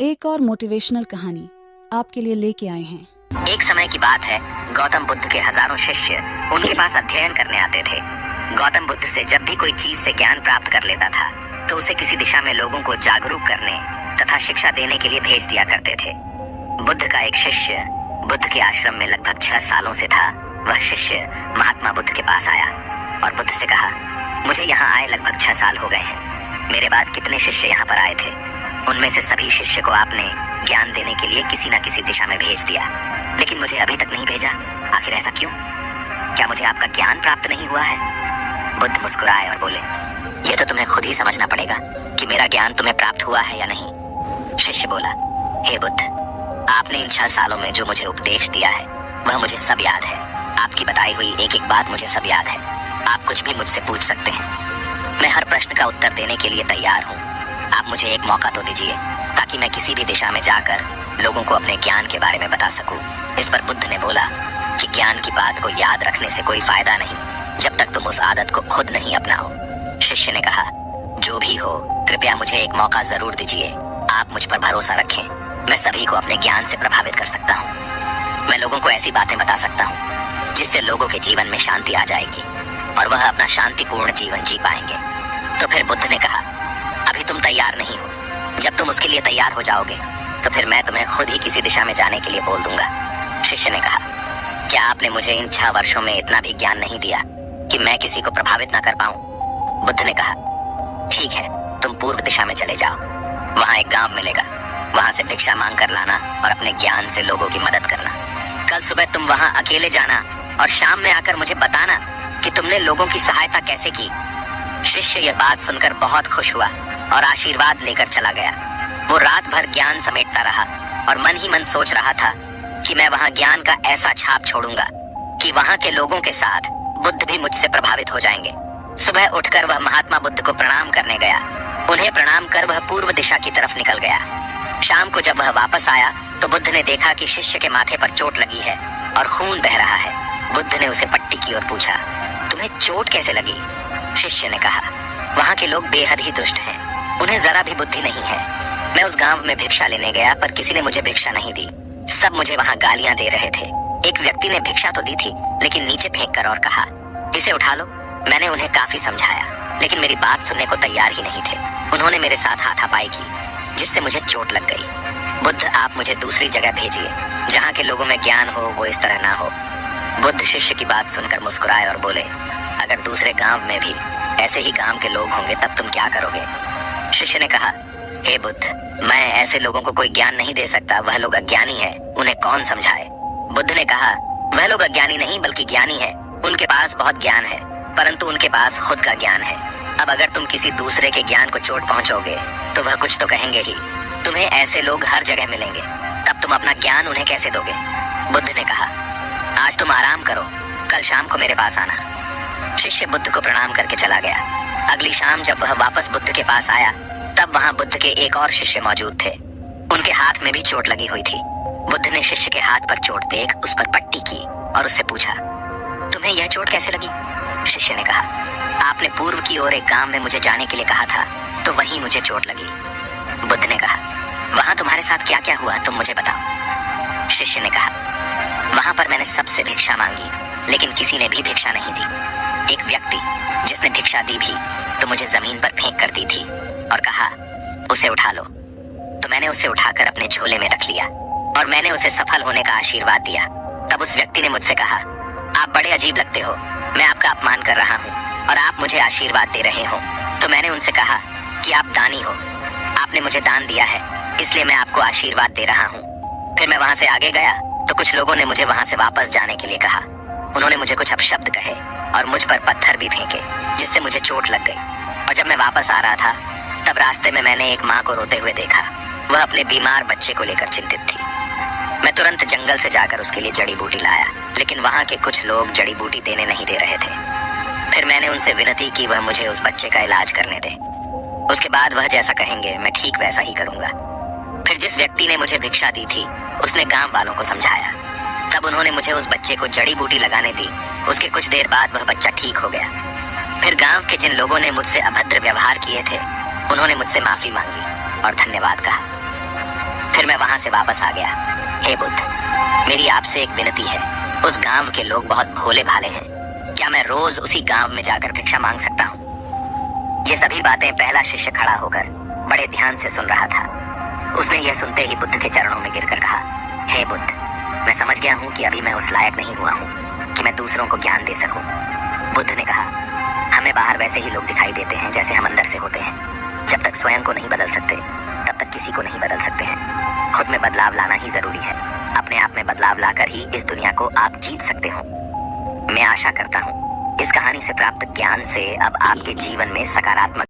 एक और मोटिवेशनल कहानी आपके लिए लेके आए हैं। एक समय की बात है, गौतम बुद्ध के हजारों शिष्य उनके पास अध्ययन करने आते थे। गौतम बुद्ध से जब भी कोई चीज से ज्ञान प्राप्त कर लेता था तो उसे किसी दिशा में लोगों को जागरूक करने तथा शिक्षा देने के लिए भेज दिया करते थे। बुद्ध का एक शिष्य बुद्ध के आश्रम में लगभग 6 सालों से था। वह शिष्य महात्मा बुद्ध के पास आया और बुद्ध से कहा, मुझे यहाँ आए लगभग 6 साल हो गए हैं। मेरे बाद कितने शिष्य यहाँ पर आए थे, उनमें से सभी शिष्य को आपने ज्ञान देने के लिए किसी न किसी दिशा में भेज दिया, लेकिन मुझे अभी तक नहीं भेजा। आखिर ऐसा क्यों? क्या मुझे आपका ज्ञान प्राप्त नहीं हुआ है? बुद्ध मुस्कुराए और बोले, यह तो तुम्हें खुद ही समझना पड़ेगा कि मेरा ज्ञान तुम्हें प्राप्त हुआ है या नहीं। शिष्य बोला, हे बुद्ध, आपने इन 6 सालों में जो मुझे उपदेश दिया है वह मुझे सब याद है। आपकी बताई हुई एक एक बात मुझे सब याद है। आप कुछ भी मुझसे पूछ सकते हैं, मैं हर प्रश्न का उत्तर देने के लिए तैयार हूँ। आप मुझे एक मौका तो दीजिए ताकि मैं किसी भी दिशा में जाकर लोगों को अपने ज्ञान के बारे में बता सकूं। इस पर बुद्ध ने बोला कि ज्ञान की बात को याद रखने से कोई फायदा नहीं जब तक तुम उस आदत को खुद नहीं अपनाओ। शिष्य ने कहा, जो भी हो, कृपया मुझे एक मौका जरूर दीजिए। आप मुझ पर भरोसा रखें, मैं सभी को अपने ज्ञान से प्रभावित कर सकता हूँ। मैं लोगों को ऐसी बातें बता सकता हूँ जिससे लोगों के जीवन में शांति आ जाएगी और वह अपना शांतिपूर्ण जीवन जी पाएंगे। तो फिर बुद्ध ने कहा, अभी तुम तैयार नहीं हो। जब तुम उसके लिए तैयार हो जाओगे तो फिर मैं तुम्हें खुद ही किसी दिशा में जाने के लिए बोल दूंगा। शिष्य ने कहा, क्या आपने मुझे इन 6 वर्षों में इतना भी ज्ञान नहीं दिया कि मैं किसी को प्रभावित न कर पाऊं? बुद्ध ने कहा, ठीक है, तुम पूर्व दिशा में चले जाओ। वहां एक गांव मिलेगा, वहां से भिक्षा मांग कर लाना और अपने ज्ञान से लोगों की मदद करना। कल सुबह तुम वहां अकेले जाना और शाम में आकर मुझे बताना कि तुमने लोगों की सहायता कैसे की। शिष्य यह बात सुनकर बहुत खुश हुआ और आशीर्वाद लेकर चला गया। वो रात भर ज्ञान समेटता रहा और मन ही मन सोच रहा था कि मैं वहां ज्ञान का ऐसा छाप छोड़ूंगा कि वहां के लोगों के साथ बुद्ध भी मुझसे प्रभावित हो जाएंगे। सुबह उठकर वह महात्मा बुद्ध को प्रणाम करने गया। उन्हें प्रणाम कर वह पूर्व दिशा की तरफ निकल गया। शाम को जब वह वापस आया तो बुद्ध ने देखा कि शिष्य के माथे पर चोट लगी है और खून बह रहा है। बुद्ध ने उसे पट्टी की और पूछा, तुम्हें चोट कैसे लगी? शिष्य ने कहा, वहां के लोग बेहद ही दुष्ट हैं, उन्हें जरा भी बुद्धि नहीं है। मैं उस गांव में भिक्षा लेने गया पर किसी ने मुझे भिक्षा नहीं दी। सब मुझे वहां गालियां दे रहे थे। एक व्यक्ति ने भिक्षा तो दी थी लेकिन नीचे फेंक कर और कहा, इसे उठा लो। मैंने उन्हें काफी समझाया लेकिन मेरी बात सुनने को तैयार ही नहीं थे। उन्होंने मेरे साथ हाथापाई की जिससे मुझे चोट लग गई। बुद्ध, आप मुझे दूसरी जगह भेजिए जहाँ के लोगों में ज्ञान हो, वो इस तरह ना हो। बुद्ध शिष्य की बात सुनकर मुस्कुराए और बोले, अगर दूसरे गांव में भी ऐसे ही गांव के लोग होंगे तब तुम क्या करोगे? शिष्य ने कहा, हे बुद्ध, मैं ऐसे लोगों को कोई ज्ञान नहीं दे सकता। वह लोग अज्ञानी है, उन्हें कौन समझाए? बुद्ध ने कहा, वह लोग अज्ञानी नहीं बल्कि ज्ञानी है। उनके पास बहुत ज्ञान है परंतु उनके पास खुद का ज्ञान है। अब अगर तुम किसी दूसरे के ज्ञान को चोट पहुंचोगे तो वह कुछ तो कहेंगे ही। तुम्हें ऐसे लोग हर जगह मिलेंगे, तब तुम अपना ज्ञान उन्हें कैसे दोगे? बुद्ध ने कहा, आज तुम आराम करो, कल शाम को मेरे पास आना। शिष्य बुद्ध को प्रणाम करके चला गया। अगली शाम जब वह वापस बुद्ध के पास आया तब वहां बुद्ध के एक और शिष्य मौजूद थे। उनके हाथ में भी चोट लगी हुई थी। बुद्ध ने शिष्य के हाथ पर चोट देख उस पर पट्टी की और उससे पूछा, तुम्हें यह चोट कैसे लगी? शिष्य ने कहा, आपने पूर्व की ओर एक गांव में मुझे जाने के लिए कहा था तो वहीं मुझे चोट लगी। बुद्ध ने कहा, वहां तुम्हारे साथ क्या क्या हुआ, तुम मुझे बताओ। शिष्य ने कहा, वहां पर मैंने सबसे भिक्षा मांगी लेकिन किसी ने भी भिक्षा नहीं दी। एक व्यक्ति जिसने भिक्षा दी भी तो मुझे जमीन पर फेंक कर दी थी और कहा, उसे उठा लो। तो मैंने उसे उठाकर अपने झोले में रख लिया और मैंने उसे सफल होने का आशीर्वाद दिया। तब उस व्यक्ति ने मुझसे कहा, आप बड़े अजीब लगते हो, मैं आपका अपमान कर रहा हूँ और आप मुझे आशीर्वाद दे रहे हो। तो मैंने उनसे कहा कि आप दानी हो, आपने मुझे दान दिया है इसलिए मैं आपको आशीर्वाद दे रहा हूँ। फिर मैं वहां से आगे गया तो कुछ लोगों ने मुझे वहां से वापस जाने के लिए कहा। उन्होंने मुझे कुछ अपशब्द कहे और मुझ पर पत्थर भी फेंके जिससे मुझे चोट लग गई। और जब मैं वापस आ रहा था तब रास्ते में मैंने एक माँ को रोते हुए देखा। वह अपने बीमार बच्चे को लेकर चिंतित थी। मैं तुरंत जंगल से जाकर उसके लिए जड़ी बूटी लाया लेकिन वहां के कुछ लोग जड़ी बूटी देने नहीं दे रहे थे। फिर मैंने उनसे विनती की वह मुझे उस बच्चे का इलाज करने दे। उसके बाद वह जैसा कहेंगे मैं ठीक वैसा ही करूंगा। फिर जिस व्यक्ति ने मुझे भिक्षा दी थी उसने गांव वालों को समझाया। तब उन्होंने मुझे उस बच्चे को जड़ी बूटी लगाने दी। उसके कुछ देर बाद वह बच्चा ठीक हो गया। फिर गांव के जिन लोगों ने मुझसे अभद्र व्यवहार किए थे उन्होंने मुझसे माफी मांगी और धन्यवाद कहा। मैं वहां से वापस आ गया। हे बुद्ध, मेरी आपसे एक विनती है। उस गांव के लोग बहुत भोले भाले हैं। क्या मैं रोज उसी गांव में जाकर भिक्षा मांग सकता हूँ? ये सभी बातें पहला शिष्य खड़ा होकर बड़े ध्यान से सुन रहा था। उसने यह सुनते ही बुद्ध के चरणों में गिरकर कहा, हे बुद्ध, मैं समझ गया हूँ कि अभी मैं उस लायक नहीं हुआ हूँ कि मैं दूसरों को ज्ञान दे सकूं। बुद्ध ने कहा, हमें बाहर वैसे ही लोग दिखाई देते हैं जैसे हम अंदर से होते हैं। जब तक स्वयं को नहीं बदल सकते तब तक किसी को नहीं बदल सकते हैं। खुद में बदलाव लाना ही जरूरी है। अपने आप में बदलाव लाकर ही इस दुनिया को आप जीत सकते हो। मैं आशा करता हूँ इस कहानी से प्राप्त ज्ञान से अब आपके जीवन में सकारात्मक